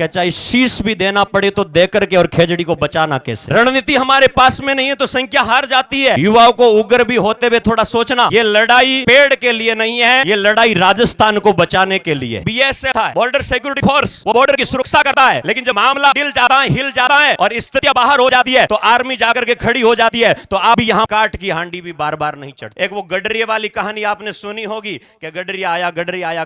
क्या चाहे शीश भी देना पड़े तो दे करके, और खेजड़ी को बचाना कैसे। रणनीति हमारे पास में नहीं है तो संख्या हार जाती है। युवाओं को उग्र भी होते हुए थोड़ा सोचना, ये लड़ाई पेड़ के लिए नहीं है, ये लड़ाई राजस्थान को बचाने के लिए। बीएसएफ है, बॉर्डर सिक्योरिटी फोर्स, वो बॉर्डर की सुरक्षा करता है, लेकिन जब मामला हिल जाता है और स्थितियां बाहर हो जाती है तो आर्मी जाकर के खड़ी हो जाती है। तो आप यहाँ काट की हांडी भी बार बार नहीं चढ़ती। एक वो गडरिया वाली कहानी आपने सुनी होगी कि गडरिया आया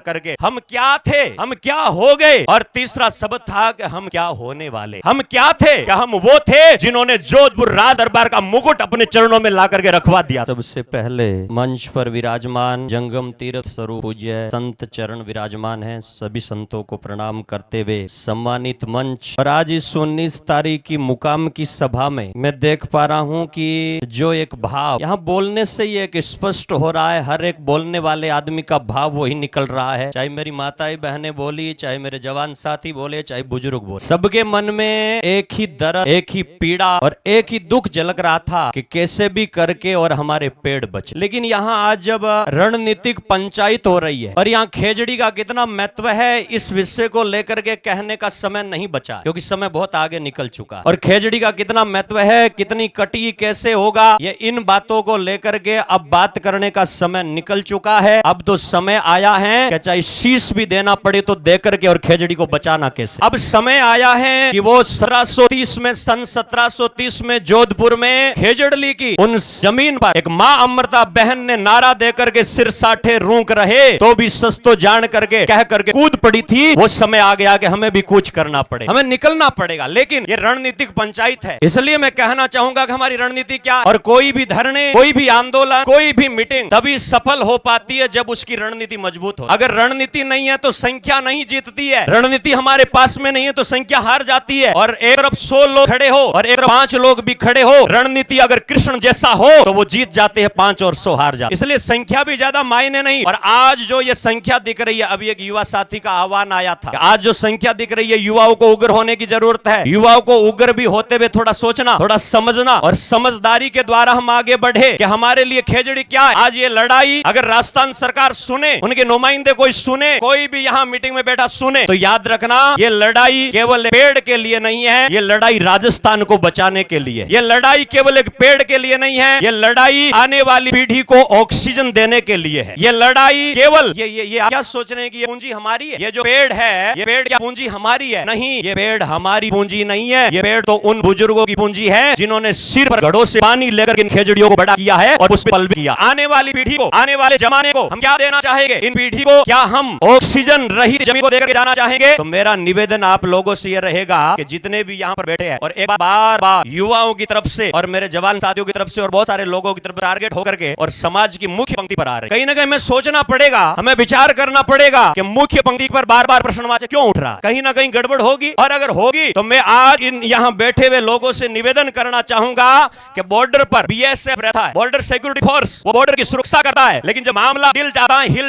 करके, हम क्या थे, हम क्या हो गए। और तीसरा शब्द था कि हम क्या होने वाले। हम क्या थे, क्या हम वो थे जिन्होंने जोधपुर राज दरबार का मुकुट अपने चरणों में ला करके रखवा दिया। सबसे पहले मंच पर विराजमान जंगम तीर्थ स्वरूप पूज्य संत चरण विराजमान हैं। सभी संतों को प्रणाम करते हुए सम्मानित मंच। और आज इस 19 तारीख की मुकाम की सभा में मैं देख पा रहा हूं कि जो एक भाव यहाँ बोलने से ही एक स्पष्ट हो रहा है, हर एक बोलने वाले आदमी का भाव वही निकल रहा है। चाहे मेरी माताएं बहनें बोली, चाहे मेरे जवान साथी बोले, चाहे बुजुर्ग बोले, सबके मन में एक ही दर्द, एक ही पीड़ा और एक ही दुख झलक रहा था कि कैसे भी करके और हमारे पेड़ बचे। लेकिन यहाँ आज जब रणनीतिक पंचायत हो रही है और यहाँ खेजड़ी का कितना महत्व है, इस विषय को लेकर के कहने का समय नहीं बचा, क्योंकि समय बहुत आगे निकल चुका। और खेजड़ी का कितना महत्व है, कितनी कटी कैसे होगा, ये इन बातों को लेकर के अब बात करने का समय निकल चुका है। अब तो समय आया है कि चाहे शीश भी देना पड़े तो दे करके और खेजड़ी को बचाना कैसे। अब समय आया है कि वो 1730 में, सन 1730 में जोधपुर में खेजड़ली की उन जमीन पर एक माँ अमृता बहन ने नारा दे करके सिर साठे रूंक रहे तो भी सस्तो जान करके कह करके कूद पड़ी थी। वो समय आ गया कि हमें भी कुछ करना पड़े, हमें निकलना पड़ेगा। लेकिन ये रणनीतिक पंचायत है, इसलिए मैं कहना चाहूंगा कि हमारी रणनीति क्या, और कोई भी धरने, कोई भी आंदोलन, कोई भी मीटिंग तभी सफल हो पाती है जब उसकी रणनीति मजबूत हो। अगर रणनीति नहीं है तो संख्या नहीं जीतती है। रणनीति हमारे पास में नहीं है तो संख्या हार जाती है। और एक तरफ 100 लोग खड़े हो और एक तरफ 5 लोग भी खड़े हो, रणनीति अगर कृष्ण जैसा हो तो वो जीत जाते हैं, 5 और 100 हार जाते। इसलिए संख्या भी ज्यादा मायने नहीं। और आज जो ये संख्या दिख रही है, अभी एक युवा साथी का आह्वान आया था, आज जो संख्या दिख रही है, युवाओं को उग्र होने की जरूरत है। युवाओं को उग्र भी होते हुए थोड़ा सोचना, थोड़ा समझना और समझदारी के द्वारा हम आगे बढ़े कि हमारे लिए खेजड़ी क्या है। आज ये लड़ाई अगर राजस्थान सरकार सुने, उनके नुमाइंदे कोई सुने, कोई भी यहाँ मीटिंग में बैठा सुने, तो याद रखना ये लड़ाई केवल पेड़ के लिए नहीं है, ये लड़ाई राजस्थान को बचाने के लिए। ये लड़ाई केवल एक पेड़ के लिए नहीं है, ये लड़ाई आने वाली पीढ़ी को ऑक्सीजन देने के लिए है। ये लड़ाई केवल ये क्या सोच रहे हैं कि ये पूंजी हमारी है, ये जो पेड़ है, ये पेड़ क्या पूंजी हमारी है? नहीं, ये पेड़ हमारी पूंजी नहीं है। ये पेड़ तो उन बुजुर्गों की पूंजी है जिन्होंने सिर पर घड़ों से पानी लेकर इन खेजड़ियों को बड़ा किया है और उस पर पल भी किया। आने वाली पीढ़ी को, आने वाले जमाने को हम क्या देना चाहेंगे? इन पीढ़ी को क्या हम ऑक्सीजन रहित जमीन को देकर जाना चाहेंगे? तो मेरा निवेदन आप लोगों से यह रहेगा कि जितने भी यहाँ पर बैठे हैं, और एक बार युवाओं की तरफ से और मेरे जवान साथियों की तरफ से और बहुत सारे लोगों की तरफ टारगेट होकर के और समाज की मुख्य पंक्ति पर आ रहे, कहीं ना कहीं हमें सोचना पड़ेगा, हमें विचार करना पड़ेगा कि मुख्य पंक्ति पर बार बार प्रश्नवाचक क्यों उठ रहा है। कहीं ना कहीं गड़बड़ होगी, और अगर होगी तो मैं आज इन यहाँ बैठे हुए लोगों से निवेदन करना चाहूंगा कि बॉर्डर पर बीएसएफ रहता है, बॉर्डर सिक्योरिटी फोर्स, वो बॉर्डर की सुरक्षा करता है, लेकिन जब मामला हिल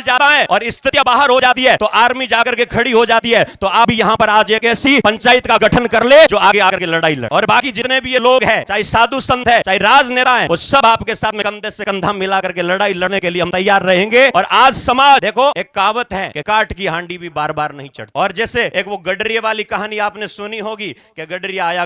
जाता है और स्थितियां बाहर हो जाती है तो आर्मी जाकर के खड़ी हो जाती है। तो आप यहाँ पर आज एक ऐसी पंचायत का गठन कर ले जो आगे आकर के लड़ाई लड़े। और बाकी जितने भी ये लोग हैं, चाहे साधु संत है, चाहे राजनेता है, वो सब आपके साथ में कंधे से कंधा मिला करके लड़ाई लड़ने के लिए हम तैयार रहेंगे। और आज समाज, देखो एक कहावत है कि काट की हांडी भी बार बार नहीं चढ़ती। और जैसे एक वो गडरिया वाली कहानी आपने सुनी होगी कि गडरिया आया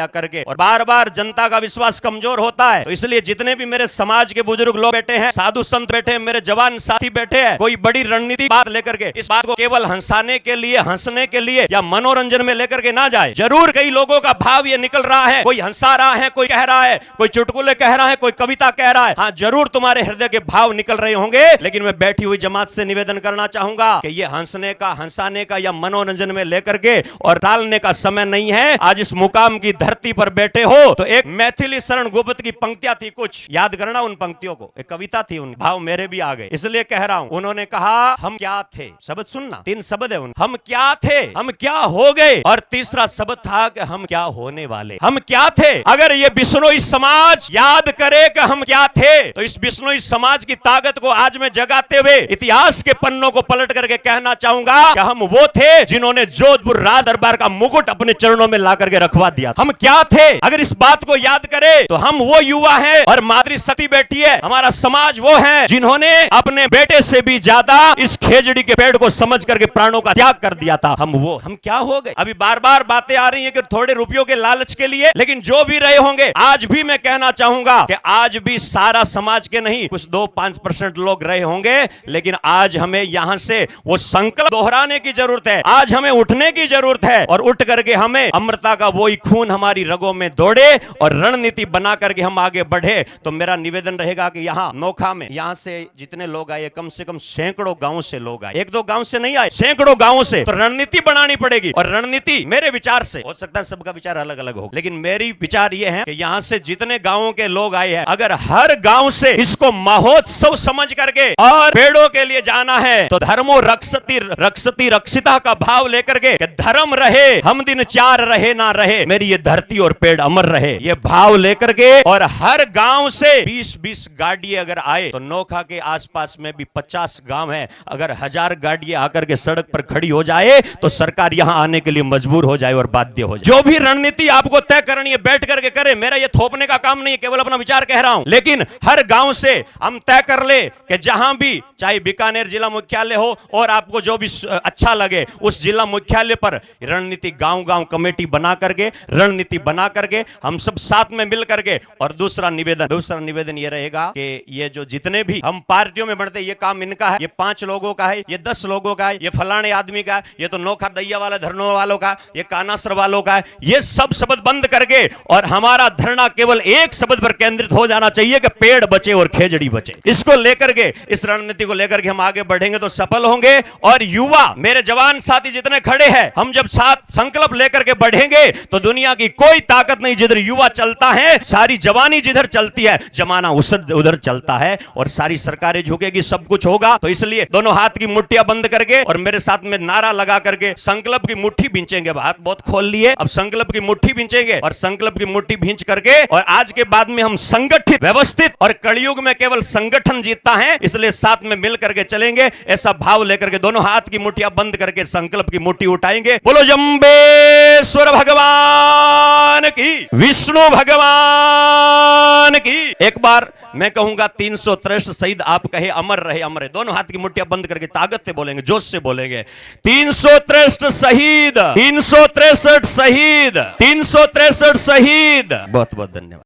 करके, और बार बार जनता का विश्वास कमजोर होता है। तो इसलिए जितने भी मेरे समाज के बुजुर्ग लोग बैठे हैं, साधु संत बैठे हैं, मेरे जवान साथी बैठे हैं, कोई बड़ी रणनीति बात लेकर के इस बात को केवल हंसाने के लिए, हंसने के लिए या मनोरंजन में लेकर के ना जाए। जरूर कई लोगों का भाव ये निकल रहा है, कोई हंसा रहा है, कोई कह रहा है, कोई चुटकुले कह रहा है, कोई कविता कह रहा है। हाँ, जरूर तुम्हारे हृदय के भाव निकल रहे होंगे, लेकिन मैं बैठी हुई जमात से निवेदन करना चाहूंगा कि ये हंसने का, हंसाने का या मनोरंजन में लेकर के और टालने का समय नहीं है। आज इस मुकाम की धरती पर बैठे हो तो एक मैथिली शरण गुप्त की पंक्तियां थी, कुछ याद करना उन पंक्तियों को, एक कविता थी, उन भाव मेरे भी आ गए, इसलिए कह रहा हूं। उन्होंने कहा हम क्या थे, शब्द सुनना, 3 शब्द है उन, हम क्या थे, हम क्या हो गए, और तीसरा शब्द था कि हम क्या होने वाले। हम क्या थे, अगर ये बिश्नोई समाज याद करे कि हम क्या थे, तो इस बिश्नोई समाज की ताकत को आज मैं जगाते हुए इतिहास के पन्नों को पलट करके कहना चाहूंगा कि हम वो थे जिन्होंने जोधपुर राज दरबार का मुकुट अपने चरणों में ला करके रखवा दिया। हम क्या थे, अगर इस बात को याद करे तो हम वो युवा हैं, और मातृशक्ति बैठी है, हमारा समाज वो है जिन्होंने अपने बेटे से भी ज्यादा इस खेजड़ी के पेड़ को समझ करके प्राणों का त्याग कर दिया था। हम क्या हो गए? अभी बार बार बातें आ रही हैं कि थोड़े रुपयों के लालच के लिए, लेकिन जो भी रहे होंगे, आज भी मैं कहना चाहूंगा कि आज भी सारा समाज के नहीं, कुछ 2-5% लोग रहे होंगे, लेकिन आज हमें यहां से वो संकल्प दोहराने की जरूरत है। आज हमें उठने की जरूरत है और उठ करके हमें अमृता का वही खून हमारी रगों में दौड़े और रणनीति बना करके हम आगे बढ़े। तो मेरा निवेदन रहेगा कि यहाँ नोखा में, यहां से जितने लोग आए, कम से कम सैकड़ों गांव से लोग आए, 1-2 गांव से नहीं आए, सैकड़ों गांव से। तो रणनीति बनानी पड़ेगी और रणनीति मेरे विचार से, हो सकता है सबका विचार अलग अलग हो, लेकिन मेरी विचार यह है कि यहां से जितने गांवों के लोग आए हैं, अगर हर गांव से इसको महोत्सव समझ करके और पेड़ों के लिए जाना है, तो धर्मो रक्षति रक्षति रक्षिता का भाव लेकर के, धर्म रहे हम दिन 4 रहे ना रहे, मेरी ये धरती और पेड़ अमर रहे, ये भाव लेकर के, और हर गांव से 20-20 गाड़ी अगर आए, तो नोखा के आसपास में भी 50 गांव है, अगर 1000 गाड़ियां आकर के सड़क पर खड़ी हो जाए, तो सरकार यहां आने के लिए मजबूर हो जाए और बाध्य हो जाए। जो भी रणनीति आपको तय करनी है, बैठ करके करे, मेरा ये थोपने का काम नहीं है, केवल अपना विचार कह रहा हूं, लेकिन हर गांव से हम तय कर ले कि जहां भी, चाहे बीकानेर जिला मुख्यालय हो और आपको जो भी अच्छा लगे, उस जिला मुख्यालय पर रणनीति गांव-गांव कमेटी बना करके, रणनीति बना करके हम सब साथ में मिल करके। और दूसरा निवेदन ये रहेगा कि ये जो जितने भी हम पार्टियों में बढ़ते, ये काम इनका है, ये 5 लोगों का है, ये 10 लोगों का है, ये फलाने आदमी का है, ये तो नोखा दैया वाला धरनों वालों का, ये कानासर वालों का है, ये सब शब्द बंद करके, और हमारा धरना केवल एक शब्द पर केंद्रित हो जाना चाहिए कि पेड़ बचे और खेजड़ी बचे। इसको लेकर के, इस रणनीति को लेकर के हम आगे बढ़ेंगे तो सफल होंगे। और युवा, मेरे जवान साथी जितने खड़े हैं, हम जब साथ संकल्प लेकर के बढ़ेंगे, तो दुनिया की कोई ताकत नहीं, जिधर युवा चलता है, सारी जवानी जिधर चलती है, जमाना उधर चलता है, और सारी सरकारें झुकेगी, सब कुछ होगा। तो इसलिए दोनों हाथ की मुट्ठियां बंद करके और मेरे साथ में नारा लगा करके संकल्प की मुट्ठी भींचेंगे। हाथ बहुत खोल लिए, अब संकल्प की मुट्ठी भींचेंगे, और संकल्प की मुट्ठी भींच करके, और आज के बाद में हम संगठित, व्यवस्थित, और कलयुग में केवल संगठन जीतता है, इसलिए साथ में मिल करके चलेंगे। ऐसा भाव लेकर के दोनों हाथ की मुट्ठियां बंद करके संकल्प की मुट्ठी उठाएंगे। बोलो जंबेश्वर भगवान की, विष्णु भगवान की। एक बार मैं कहूंगा 363 शहीद, आप कहे अमर रहे, अमर रहे। दोनों हाथ की मुट्ठियां बंद करके ताकत से बोलेंगे, जोश से बोलेंगे, 363 शहीद, 363 शहीद, 363 शहीद। बहुत बहुत धन्यवाद।